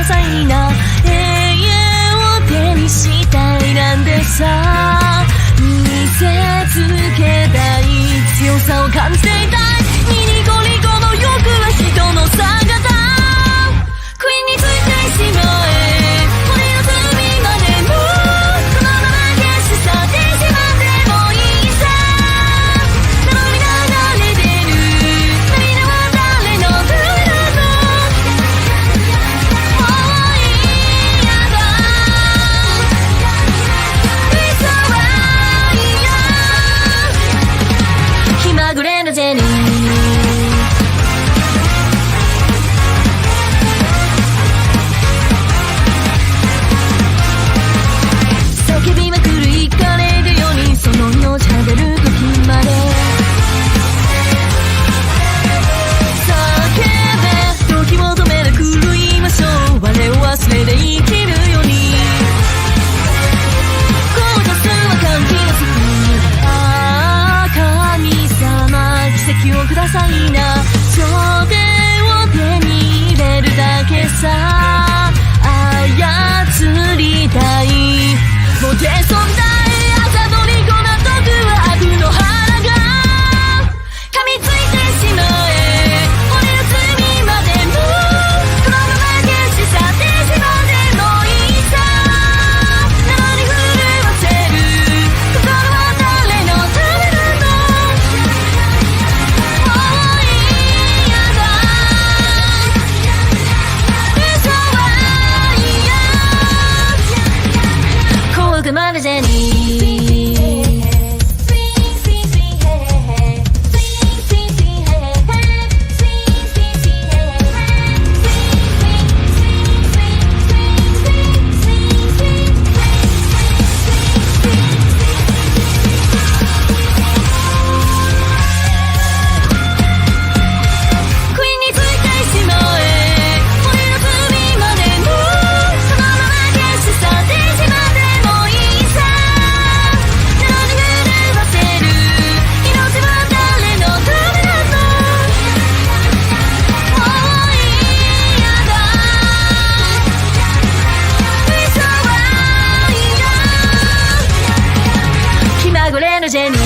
さいな永遠を手にしたいなんてさ見せつけたい強さを感じていたいニコニコの欲は人の姿食いについてしまえ骨の隅までもこのまま消し去ってしまってもいいさ頼みが流れてる涙は誰のためなのもう嫌だ嘘は嫌気まぐれなジェニー叫びまくるイカれるようにその命果てる時まで叫べ時を止めな狂いましょう我を忘れて生きるようにこの数は感じがつくああ神様奇跡をくださいなそれを手に入れるだけさ操りたいもう手そんだい朝どりこな毒は悪の腹が噛みついてしまえ骨の隅までもこのまま消し去ってしまってもいいさ生に震わせる心は誰のためなのもう嫌だ嘘は嫌怖くなるジェニージェニー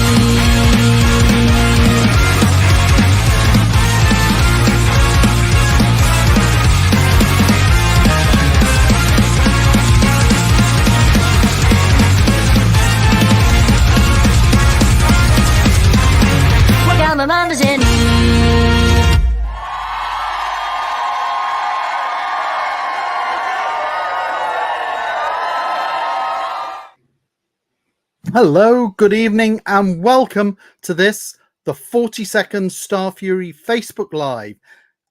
わがままなジェニーHello, good evening, and welcome to this, the 42nd Starfury Facebook Live.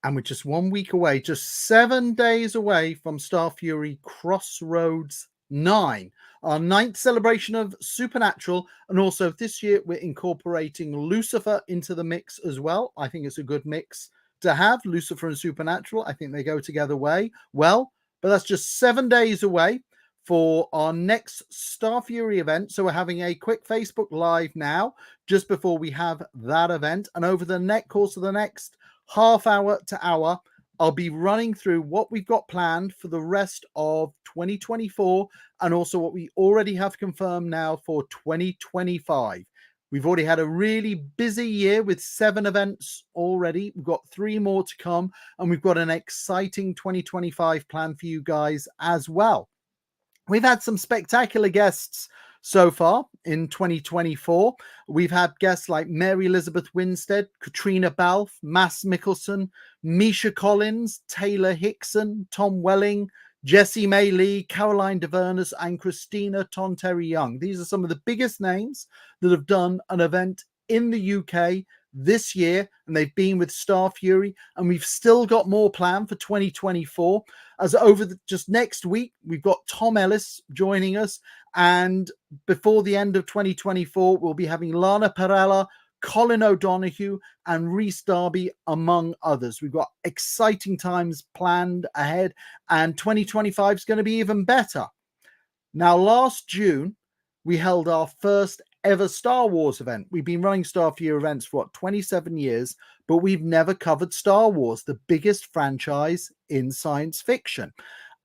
And we're just 1 week away, just 7 days away from Starfury Crossroads 9, our 9th celebration of Supernatural. And also this year, we're incorporating Lucifer into the mix as well. I think it's a good mix to have, Lucifer and Supernatural. I think they go together well, but that's just 7 days away for our next Starfury event. So we're having a quick Facebook Live now, just before we have that event. And over the course of the next half hour to hour, I'll be running through what we've got planned for the rest of 2024 and also what we already have confirmed now for 2025. We've already had a really busy year with 7 events already. We've got 3 more to come, and we've got an exciting 2025 plan for you guys as well. We've had some spectacular guests so far in 2024. We've had guests like Mary Elizabeth Winstead, Katrina Balfe, Mads Mikkelsen, Misha Collins, Taylor Hickson, Tom Welling, Jessie May Lee, Caroline DeVernus, and Christina Tonterry Young. These are some of the biggest names that have done an event in the UK this year, and they've been with Starfury, and we've still got more planned for 2024. As just next week, we've got Tom Ellis joining us, and before the end of 2024, we'll be having Lana Perella, Colin O'Donoghue, and Rhys Darby, among others. We've got exciting times planned ahead, and 2025 is going to be even better. Now, last June, we held our first ever Star Wars event. We've been running Starfury events for 27 years, but we've never covered Star Wars, the biggest franchise in science fiction.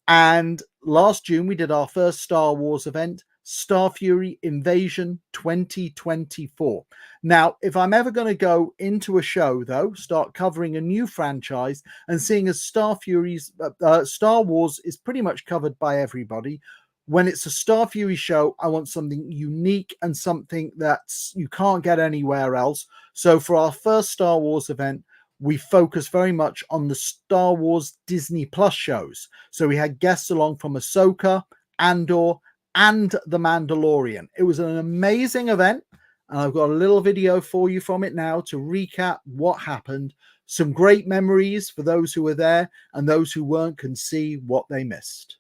And last June, we did our first Star Wars event, Starfury Invasion 2024. Now, if I'm ever going to go into a show, though, start covering a new franchise, and seeing as Star Wars is pretty much covered by everybody, when it's a Starfury show, I want something unique and something that you can't get anywhere else. So for our first Star Wars event, we focused very much on the Star Wars Disney Plus shows. So we had guests along from Ahsoka, Andor, and The Mandalorian. It was an amazing event, and I've got a little video for you from it now to recap what happened. Some great memories for those who were there, and those who weren't can see what they missed.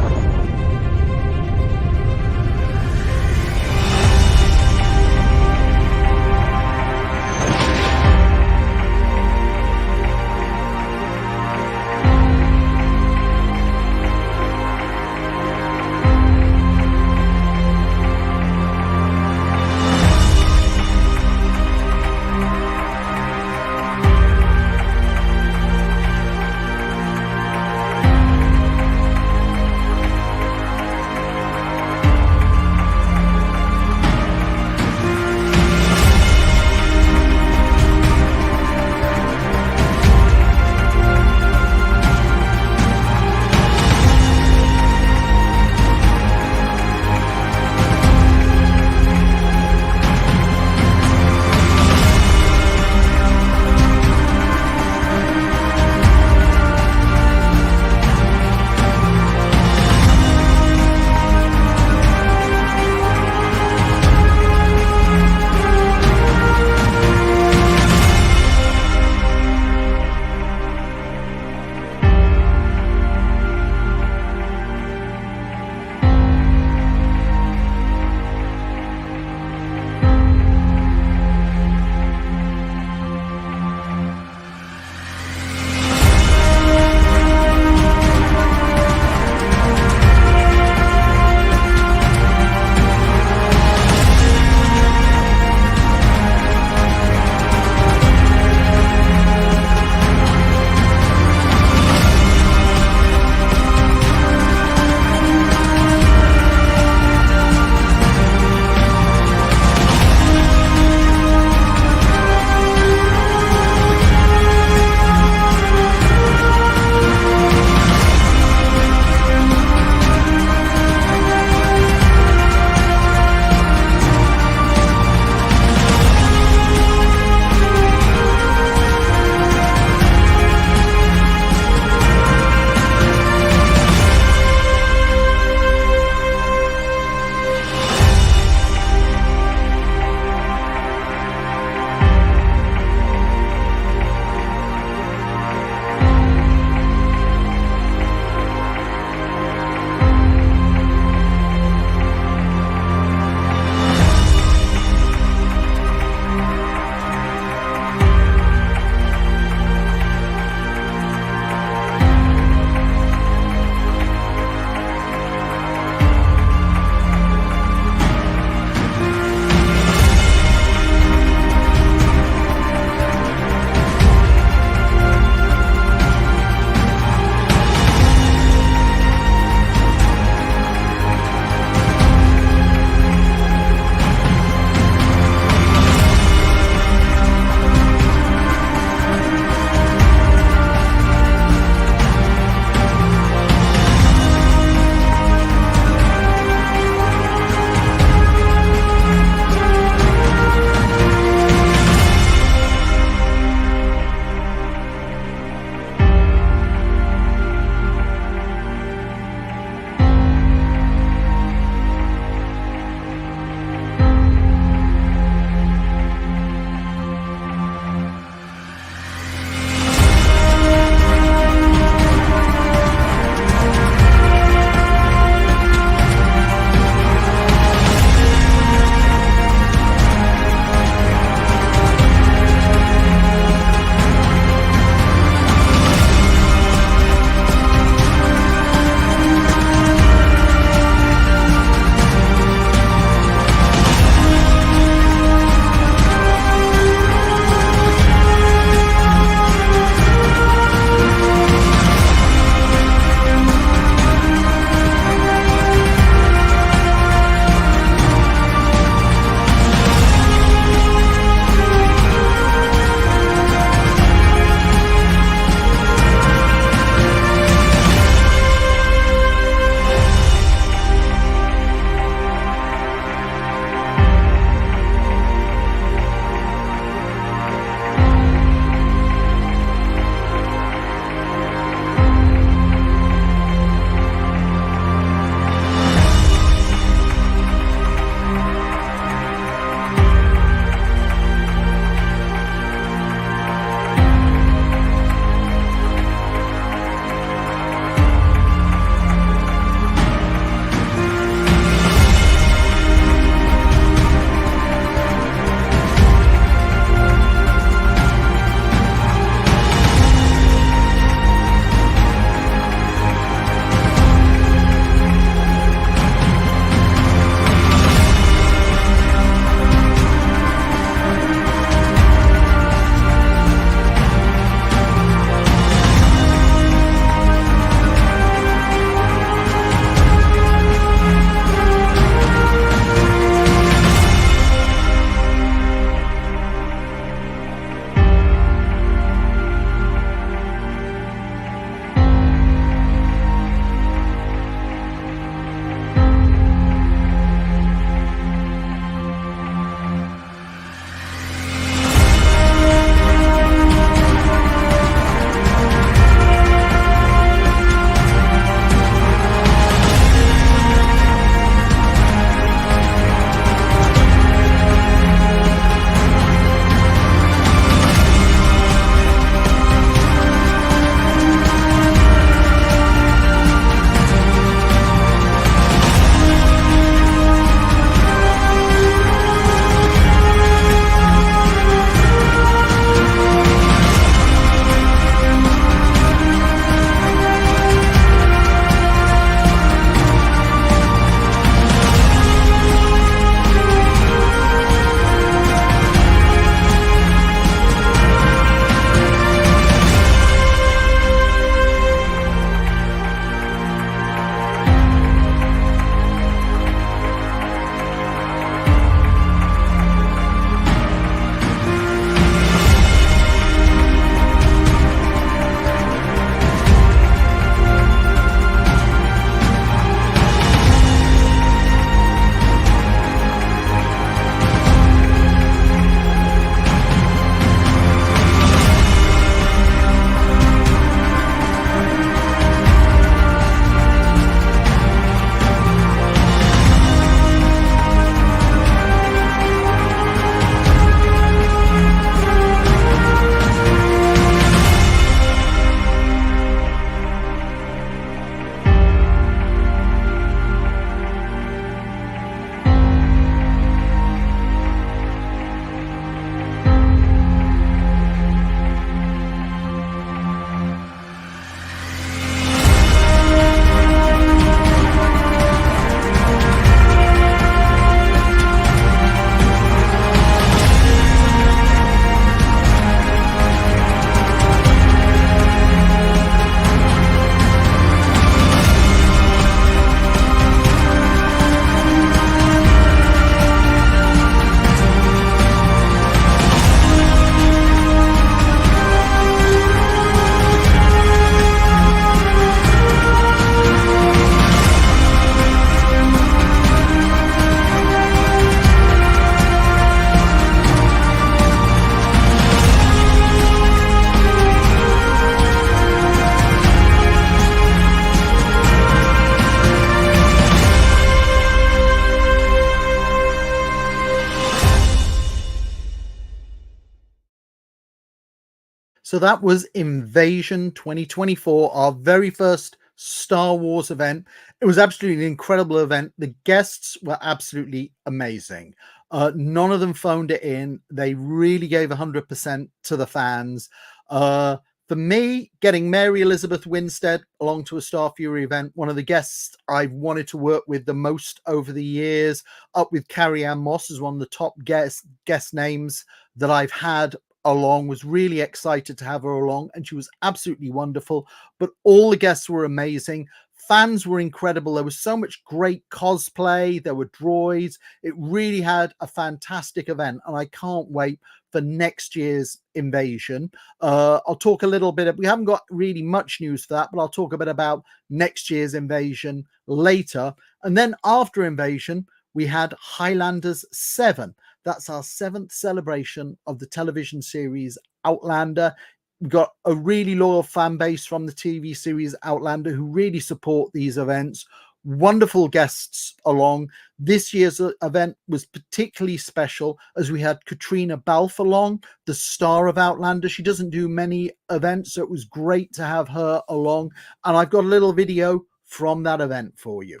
So that was Invasion 2024, our very first Star Wars event. It was absolutely an incredible event. The guests were absolutely amazing. None of them phoned it in. They really gave 100% to the fans. For me, getting Mary Elizabeth Winstead along to a Starfury event, one of the guests I've wanted to work with the most over the years, up with Carrie Ann Moss as one of the top guest names that I've had along, was really excited to have her along, and she was absolutely wonderful. But all the guests were amazing. Fans were incredible. There was so much great cosplay. There were droids. It really had a fantastic event, and I can't wait for next year's Invasion. I'll talk a little bit. We haven't got really much news for that, but I'll talk a bit about next year's Invasion later. And then after Invasion, we had Highlanders 7. That's our 7th celebration of the television series Outlander. We've got a really loyal fan base from the TV series Outlander who really support these events. Wonderful guests along. This year's event was particularly special as we had Katrina Balfe along, the star of Outlander. She doesn't do many events, so it was great to have her along. And I've got a little video from that event for you.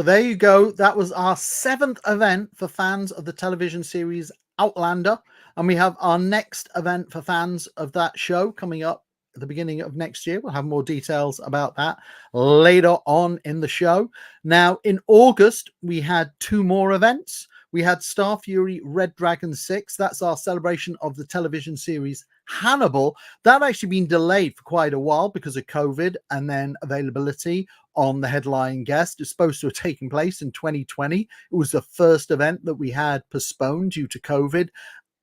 So there you go. That was our 7th event for fans of the television series Outlander. And we have our next event for fans of that show coming up at the beginning of next year. We'll have more details about that later on in the show. Now, in August, we had 2 more events. We had Starfury Red Dragon 6. That's our celebration of the television series Hannibal. That actually been delayed for quite a while because of COVID and then availability on the headline guest. It's supposed to have taken place in 2020. It was the first event that we had postponed due to COVID,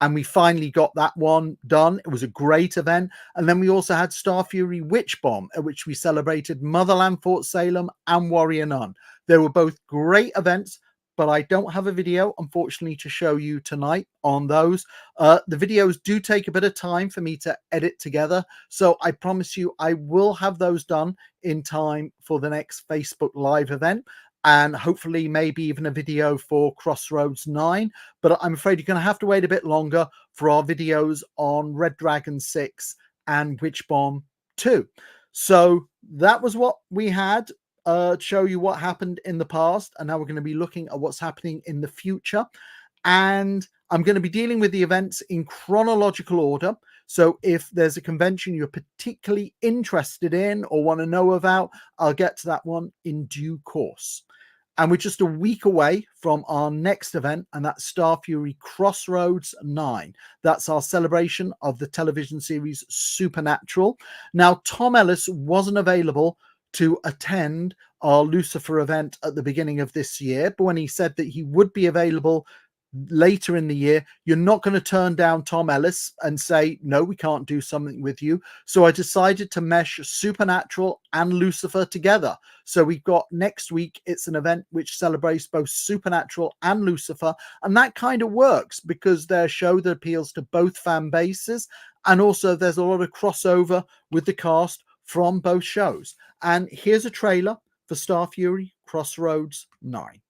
and we finally got that one done. It was a great event. And then we also had Starfury Witch Bomb, at which we celebrated Motherland, Fort Salem, and Warrior Nun. They were both great events, but I don't have a video, unfortunately, to show you tonight on those. The videos do take a bit of time for me to edit together, so I promise you I will have those done in time for the next Facebook Live event, and hopefully maybe even a video for Crossroads 9. But I'm afraid you're going to have to wait a bit longer for our videos on Red Dragon 6 and Witch Bomb 2. So that was what we had. Show you what happened in the past, and now we're going to be looking at what's happening in the future. And I'm going to be dealing with the events in chronological order. So if there's a convention you're particularly interested in or want to know about, I'll get to that one in due course. And we're just a week away from our next event, and that's Starfury Crossroads 9. That's our celebration of the television series Supernatural. Now, Tom Ellis wasn't available to attend our Lucifer event at the beginning of this year, but when he said that he would be available later in the year, you're not going to turn down Tom Ellis and say, no, we can't do something with you. So I decided to mesh Supernatural and Lucifer together. So we've got next week, it's an event which celebrates both Supernatural and Lucifer. And that kind of works because they're a show that appeals to both fan bases. And also there's a lot of crossover with the cast from both shows. And here's a trailer for Starfury Crossroads 9.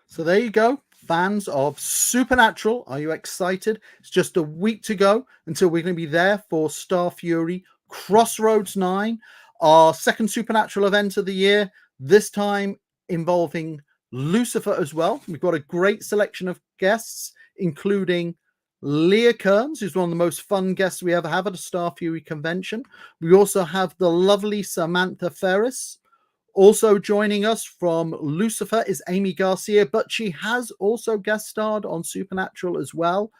So there you go, fans of Supernatural. Are you excited? It's just a week to go until we're going to be there for Starfury Crossroads 9, our second Supernatural event of the year, this time involving Lucifer as well. We've got a great selection of guests, including Leah Kearns, who's one of the most fun guests we ever have at a Starfury convention. We also have the lovely Samantha Ferris. Also joining us from Lucifer is Amy Garcia, but she has also guest starred on Supernatural as well.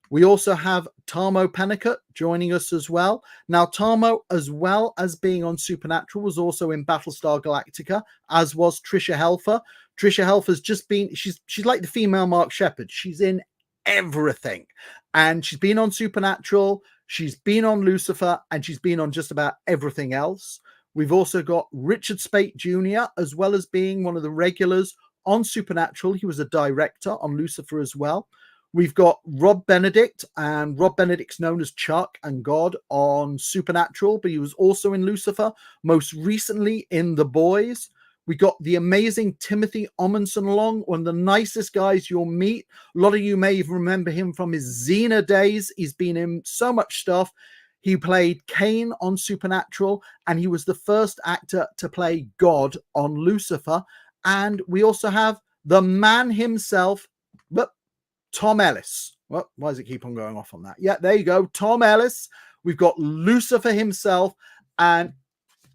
We also have Tarmo Pennicott joining us as well. Now, Tarmo, as well as being on Supernatural, was also in Battlestar Galactica, as was Trisha Helfer. Trisha Helfer's just been, she's like the female Mark Sheppard. She's in everything. And she's been on Supernatural, she's been on Lucifer, and she's been on just about everything else. We've also got Richard Speight Jr., as well as being one of the regulars on Supernatural. He was a director on Lucifer as well. We've got Rob Benedict, and Rob Benedict's known as Chuck and God on Supernatural, but he was also in Lucifer, most recently in The Boys. We got the amazing Timothy Omundson along, one of the nicest guys you'll meet. A lot of you may even remember him from his Xena days. He's been in so much stuff. He played Cain on Supernatural, and he was the first actor to play God on Lucifer. And we also have the man himself, but Tom Ellis. Well, why does it keep on going off on that? Yeah, there you go. Tom Ellis. We've got Lucifer himself. And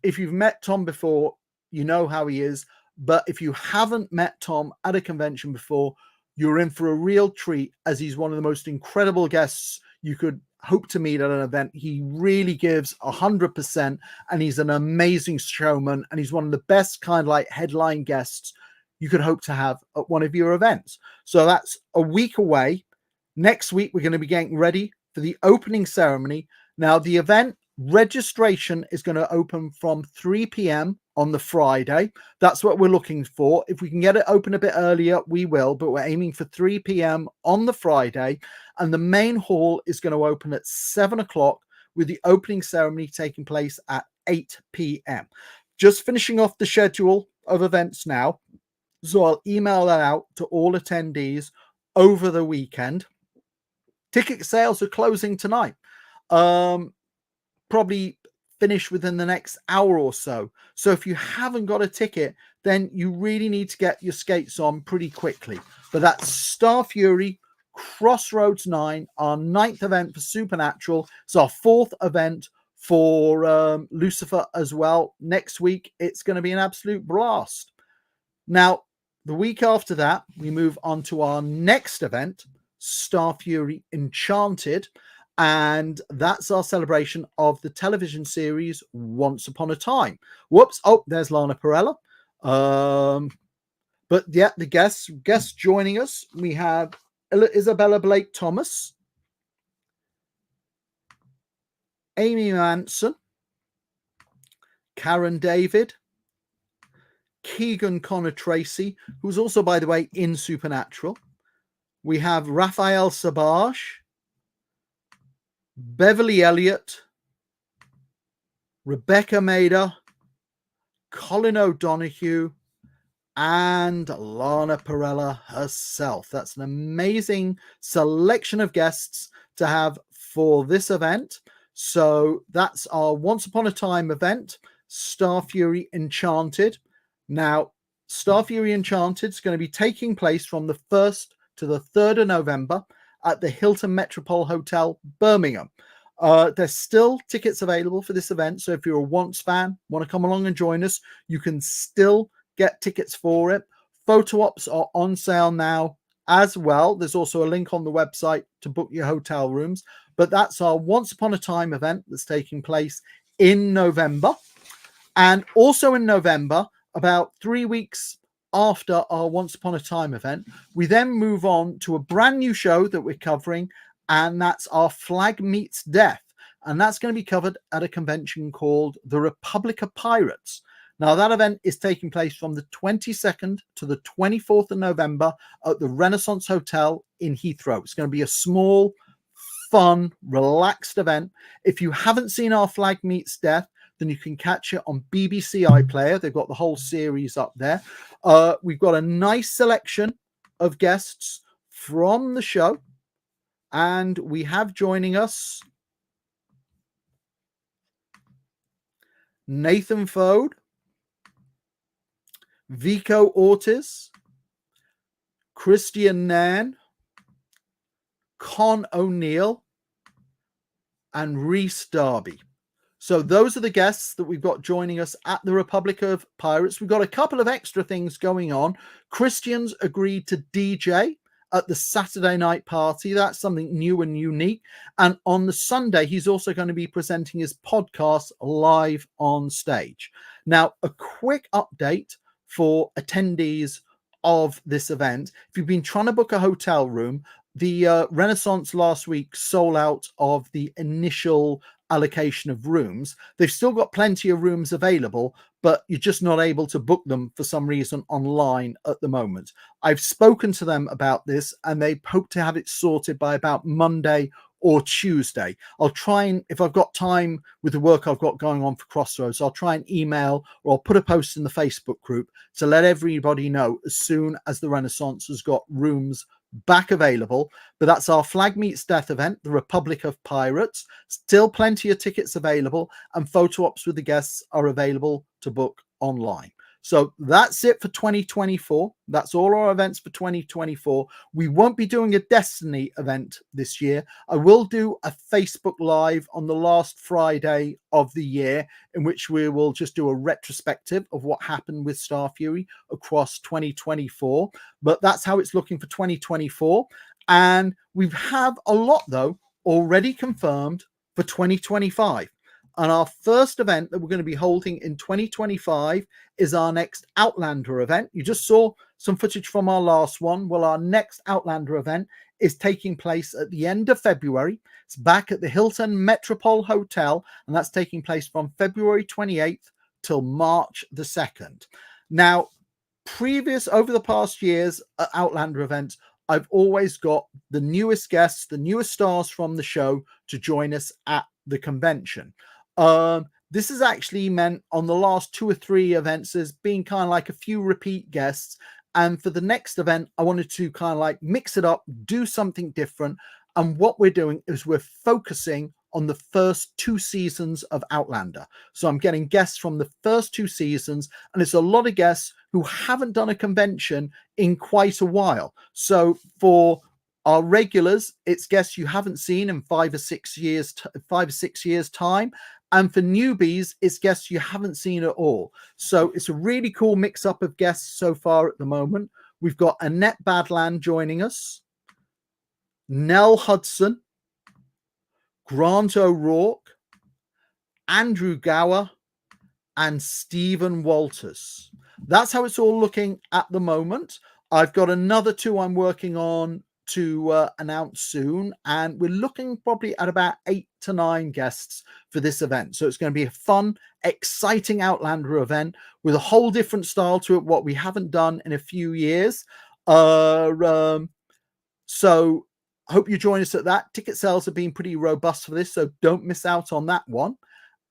if you've met Tom before, you know how he is. But if you haven't met Tom at a convention before, you're in for a real treat, as he's one of the most incredible guests you could hope to meet at an event. He really gives 100%, and he's an amazing showman, and he's one of the best kind of like headline guests you could hope to have at one of your events. So that's a week away. Next week, we're going to be getting ready for the opening ceremony. Now, the event registration is going to open from 3 p.m. on the Friday. That's what we're looking for. If we can get it open a bit earlier, we will, but we're aiming for 3 p.m. on the Friday. And the main hall is going to open at 7 o'clock, with the opening ceremony taking place at 8 p.m. Just finishing off the schedule of events now. So I'll email that out to all attendees over the weekend. Ticket sales are closing tonight. Probably finish within the next hour or so. So if you haven't got a ticket, then you really need to get your skates on pretty quickly. But that's Starfury Crossroads 9, our 9th event for Supernatural. It's our 4th event for Lucifer as well. Next week, it's going to be an absolute blast. Now, the week after that, we move on to our next event, Starfury Enchanted. And that's our celebration of the television series Once Upon a Time. Whoops. Oh, there's Lana Perella. But yeah, the guests joining us. We have Isabella Blake Thomas, Amy Manson, Karen David, Keegan Connor Tracy, who's also, by the way, in Supernatural. We have Raphael Sabaj, Beverly Elliott, Rebecca Mader, Colin O'Donoghue, and Lana Perella herself. That's an amazing selection of guests to have for this event. So that's our Once Upon a Time event, Starfury Enchanted. Now, Starfury Enchanted is going to be taking place from the 1st to the 3rd of November at the Hilton Metropole Hotel, Birmingham. There's still tickets available for this event. So if you're a Once fan, want to come along and join us, you can still get tickets for it. Photo ops are on sale now as well. There's also a link on the website to book your hotel rooms. But that's our Once Upon a Time event that's taking place in November. And also in November, about 3 weeks after our Once Upon a Time event, we then move on to a brand new show that we're covering, and that's our Flag Meets Death. And that's going to be covered at a convention called the Republic of Pirates. Now, that event is taking place from the 22nd to the 24th of November at the Renaissance Hotel in Heathrow. It's going to be a small, fun, relaxed event. If you haven't seen our Flag Meets Death, then you can catch it on BBC iPlayer. They've got the whole series up there. We've got a nice selection of guests from the show. And we have joining us Nathan Fode, Vico Ortiz, Christian Nairn, Con O'Neill, and Reese Darby. So those are the guests that we've got joining us at the Republic of Pirates. We've got a couple of extra things going on. Christian's agreed to DJ at the Saturday night party. That's something new and unique. And on the Sunday, he's also going to be presenting his podcast live on stage. Now, a quick update for attendees of this event. If you've been trying to book a hotel room, the Renaissance last week sold out of the initial allocation of rooms. They've still got plenty of rooms available, but you're just not able to book them for some reason online at the moment. I've spoken to them about this and they hope to have it sorted by about Monday or Tuesday. I'll try, and if I've got time with the work I've got going on for Crossroads, I'll try and email or I'll put a post in the Facebook group to let everybody know as soon as the Renaissance has got rooms back available. But that's our Flag Meets Death event, the Republic of Pirates. Still plenty of tickets available, and photo ops with the guests are available to book online. So that's it for 2024. That's all our events for 2024. We won't be doing a Destiny event this year. I will do a Facebook Live on the last Friday of the year, in which we will just do a retrospective of what happened with Starfury across 2024. But that's how it's looking for 2024. And we have a lot, though, already confirmed for 2025. And our first event that we're going to be holding in 2025 is our next Outlander event. You just saw some footage from our last one. Well, our next Outlander event is taking place at the end of February. It's back at the Hilton Metropole Hotel, and that's taking place from February 28th till March the 2nd. Now, over the past years at Outlander events, I've always got the newest guests, the newest stars from the show to join us at the convention. This has actually meant on the last 2 or 3 events there's been kind of like a few repeat guests, and for the next event I wanted to kind of like mix it up, do something different. And what we're doing is we're focusing on the first 2 seasons of Outlander. So I'm getting guests from the first 2 seasons, and it's a lot of guests who haven't done a convention in quite a while. So for our regulars, it's guests you haven't seen in 5 or 6 years time. And for newbies, it's guests you haven't seen at all. So it's a really cool mix up of guests so far at the moment. We've got Annette Badland joining us, Nell Hudson, Grant O'Rourke, Andrew Gower, and Stephen Walters. That's how it's all looking at the moment. I've got another 2 I'm working on to announce soon, and we're looking probably at about 8 to 9 guests for this event. So it's going to be a fun, exciting Outlander event with a whole different style to it, what we haven't done in a few years. So I hope you join us at that. Ticket sales have been pretty robust for this, so don't miss out on that one.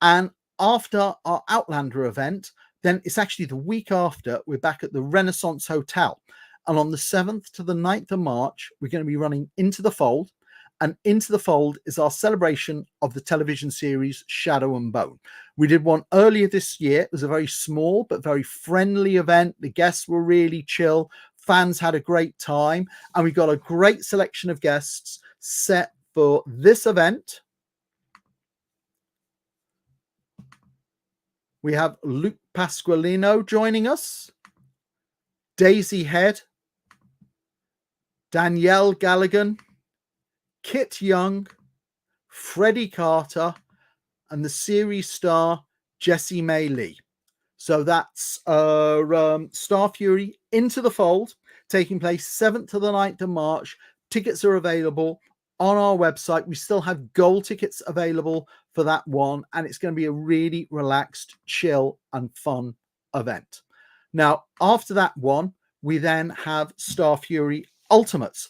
And after our Outlander event, then it's actually the week after, we're back at the Renaissance Hotel. And on the 7th to the 9th of March, we're going to be running Into the Fold. And Into the Fold is our celebration of the television series Shadow and Bone. We did one earlier this year. It was a very small but very friendly event. The guests were really chill. Fans had a great time. And we got a great selection of guests set for this event. We have Luke Pasqualino joining us, Daisy Head, Danielle Galligan, Kit Young, Freddie Carter, and the series star Jessie May Lee. So that's Starfury Into the Fold, taking place 7th to the 9th of March. Tickets are available on our website. We still have gold tickets available for that one, and it's going to be a really relaxed, chill, and fun event. Now, after that one, we then have Starfury Ultimates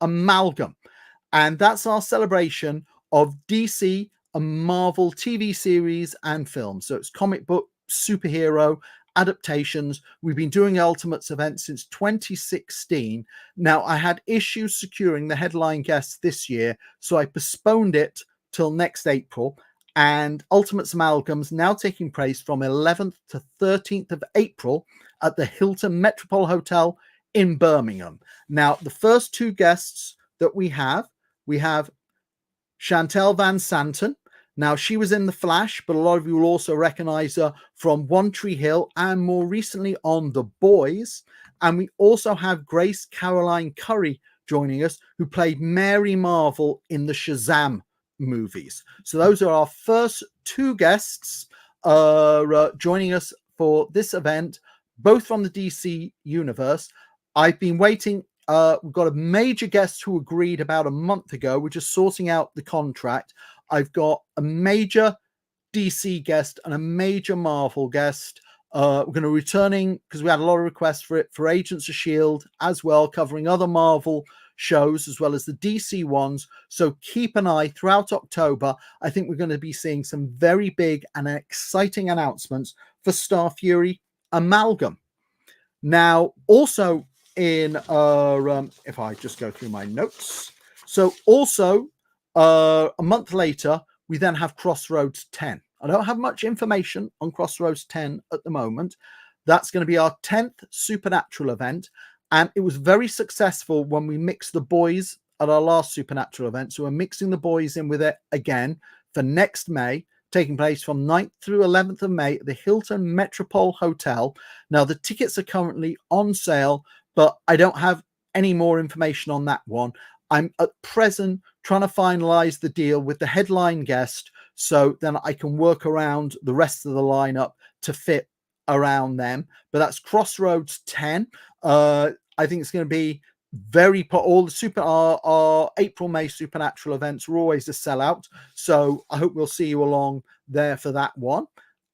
Amalgam, and that's our celebration of DC and Marvel TV series and films. So it's comic book, superhero adaptations. We've been doing Ultimates events since 2016. Now, I had issues securing the headline guests this year, so I postponed it till next April. And Ultimates Amalgam's now taking place from 11th to 13th of April at the Hilton Metropole Hotel in Birmingham. Now, the first 2 guests that we have Chantel Van Santen. Now, she was in The Flash, but a lot of you will also recognize her from One Tree Hill and more recently on The Boys. And we also have Grace Caroline Curry joining us, who played Mary Marvel in the Shazam movies. So those are our first 2 guests joining us for this event, both from the DC universe. I've been waiting. We've got a major guest who agreed about a month ago. We're just sorting out the contract. I've got a major DC guest and a major Marvel guest. We're going to returning because we had a lot of requests for it for Agents of S.H.I.E.L.D. as well, covering other Marvel shows as well as the DC ones. So keep an eye throughout October. I think we're going to be seeing some very big and exciting announcements for Starfury Amalgam. Now, also in if I just go through my notes, so also a month later we then have Crossroads 10. I don't have much information on Crossroads 10 at the moment. That's going to be our 10th Supernatural event, and it was very successful when we mixed the boys at our last Supernatural event. So we're mixing the boys in with it again for next May, taking place from 9th through 11th of May at the Hilton Metropole Hotel. Now, the tickets are currently on sale, but I don't have any more information on that one. I'm at present trying to finalize the deal with the headline guest, so then I can work around the rest of the lineup to fit around them. But that's Crossroads 10. I think it's going to be all the our April, May Supernatural events are always a sellout. So I hope we'll see you along there for that one.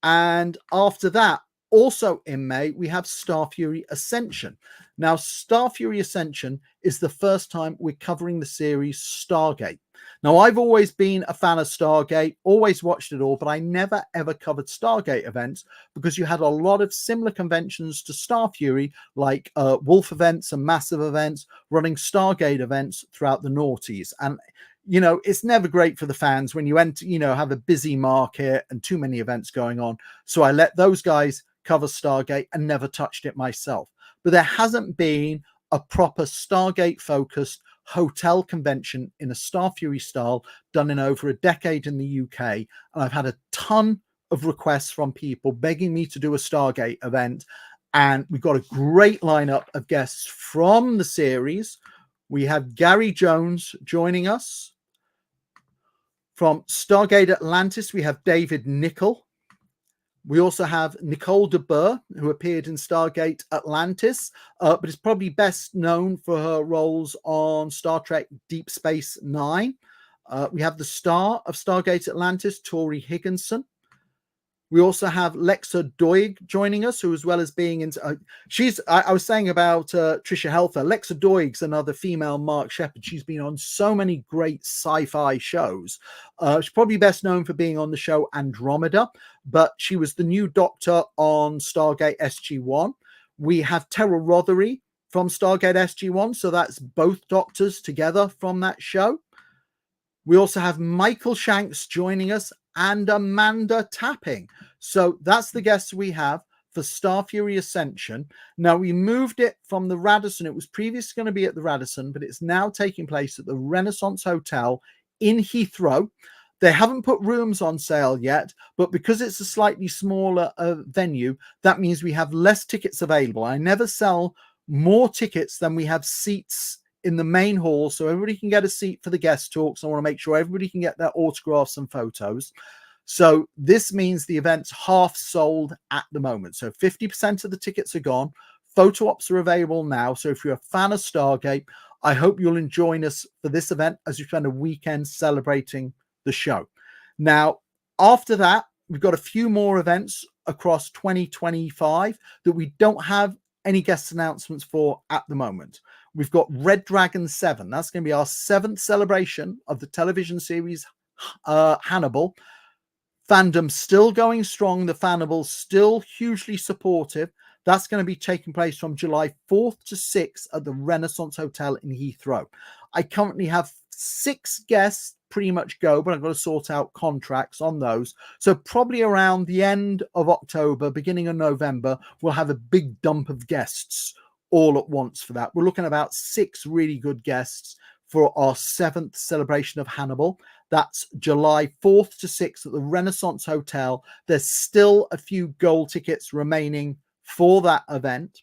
And after that, also in May, we have Starfury Ascension. Now, Starfury Ascension is the first time we're covering the series Stargate. Now, I've always been a fan of Stargate, always watched it all, but I never ever covered Stargate events because you had a lot of similar conventions to Starfury, like Wolf events and massive events, running Stargate events throughout the noughties. And it's never great for the fans when you enter, have a busy market and too many events going on. So I let those guys cover Stargate and never touched it myself. But there hasn't been a proper Stargate focused hotel convention in a Starfury style done in over a decade in the UK. And I've had a ton of requests from people begging me to do a Stargate event. And we've got a great lineup of guests from the series. We have Gary Jones joining us. From Stargate Atlantis, we have David Nichol. We also have Nicole de Boer, who appeared in Stargate Atlantis, but is probably best known for her roles on Star Trek Deep Space Nine. We have the star of Stargate Atlantis, Tori Higginson. We also have Lexa Doig joining us, who, as well as being in, I was saying about Trisha Helfer. Lexa Doig's another female Mark Shepard. She's been on so many great sci-fi shows. She's probably best known for being on the show Andromeda, but she was the new Doctor on Stargate SG-1. We have Terrell Rothery from Stargate SG-1, so that's both Doctors together from that show. We also have Michael Shanks joining us and Amanda Tapping. So that's the guests we have for Starfury Ascension. Now, we moved it from the Radisson. It was previously going to be at the Radisson, but it's now taking place at the Renaissance Hotel in Heathrow. They haven't put rooms on sale yet, but because it's a slightly smaller venue, that means we have less tickets available. I never sell more tickets than we have seats in the main hall, so everybody can get a seat for the guest talks. I want to make sure everybody can get their autographs and photos. So this means the event's half sold at the moment. So 50% of the tickets are gone. Photo ops are available now. So if you're a fan of Stargate, I hope you'll join us for this event as we spend a weekend celebrating the show. Now, after that, we've got a few more events across 2025 that we don't have any guest announcements for at the moment. We've got Red Dragon 7. That's going to be our 7th celebration of the television series Hannibal. Fandom still going strong. The Fanible's still hugely supportive. That's going to be taking place from July 4th to 6th at the Renaissance Hotel in Heathrow. I currently have 6 guests pretty much go, but I've got to sort out contracts on those. So probably around the end of October, beginning of November, we'll have a big dump of guests all at once for that. We're looking at about 6 really good guests for our 7th celebration of Hannibal. That's July 4th to 6th at the Renaissance Hotel. There's still a few gold tickets remaining for that event.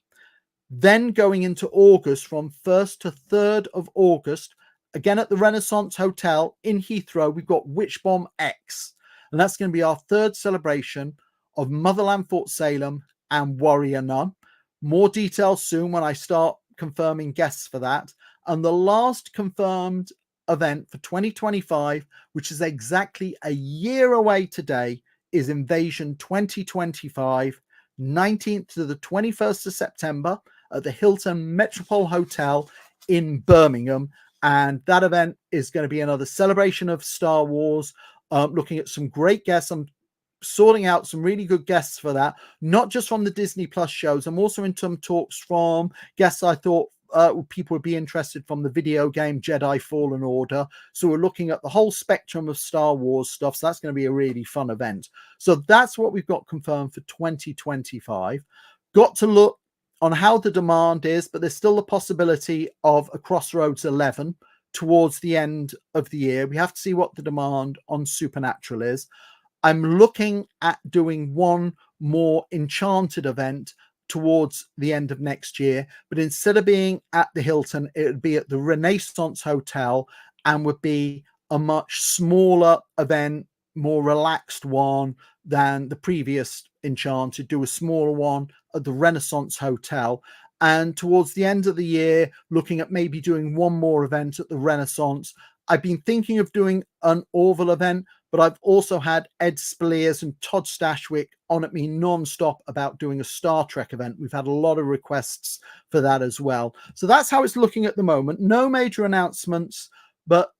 Then going into August, from 1st to 3rd of August, again at the Renaissance Hotel in Heathrow, we've got Witch Bomb X. And that's going to be our 3rd celebration of Motherland Fort Salem and Warrior Nun. More details soon when I start confirming guests for that. And the last confirmed event for 2025, which is exactly a year away today, is Invasion 2025, 19th to the 21st of September at the Hilton Metropole Hotel in Birmingham. And that event is going to be another celebration of Star Wars, looking at some great guests. I'm sorting out some really good guests for that, not just from the Disney Plus shows. I'm also in some talks from guests I thought people would be interested from the video game Jedi Fallen Order. So we're looking at the whole spectrum of Star Wars stuff. So that's going to be a really fun event. So that's what we've got confirmed for 2025. Got to look on how the demand is, but there's still the possibility of a Crossroads 11 towards the end of the year. We have to see what the demand on Supernatural is. I'm looking at doing one more Enchanted event towards the end of next year, but instead of being at the Hilton, it would be at the Renaissance Hotel and would be a much smaller event, more relaxed one than the previous Enchanted. Do a smaller one at the Renaissance Hotel, and towards the end of the year, looking at maybe doing one more event at the Renaissance. I've been thinking of doing an Orville event, but I've also had Ed Speleers and Todd Stashwick on at me non-stop about doing a Star Trek event. We've had a lot of requests for that as well. So that's how it's looking at the moment. No major announcements, but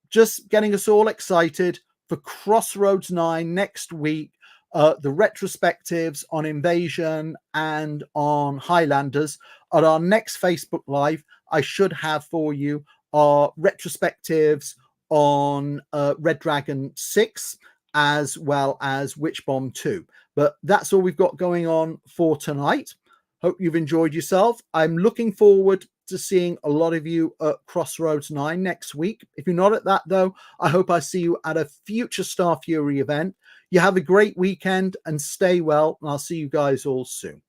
just getting us all excited for Crossroads 9 next week. The retrospectives on Invasion and on Highlanders. At our next Facebook Live, I should have for you our retrospectives on Red Dragon 6 as well as Witch Bomb 2. But that's all we've got going on for tonight. Hope you've enjoyed yourself. I'm looking forward to seeing a lot of you at Crossroads 9 next week. If you're not at that, though, I hope I see you at a future Starfury event. You have a great weekend and stay well, and I'll see you guys all soon.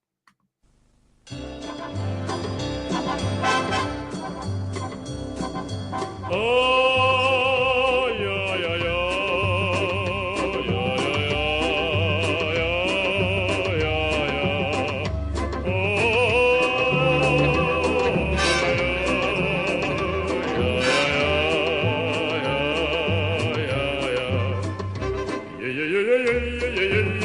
Yeah, yeah, yeah, yeah, yeah, yeah, yeah.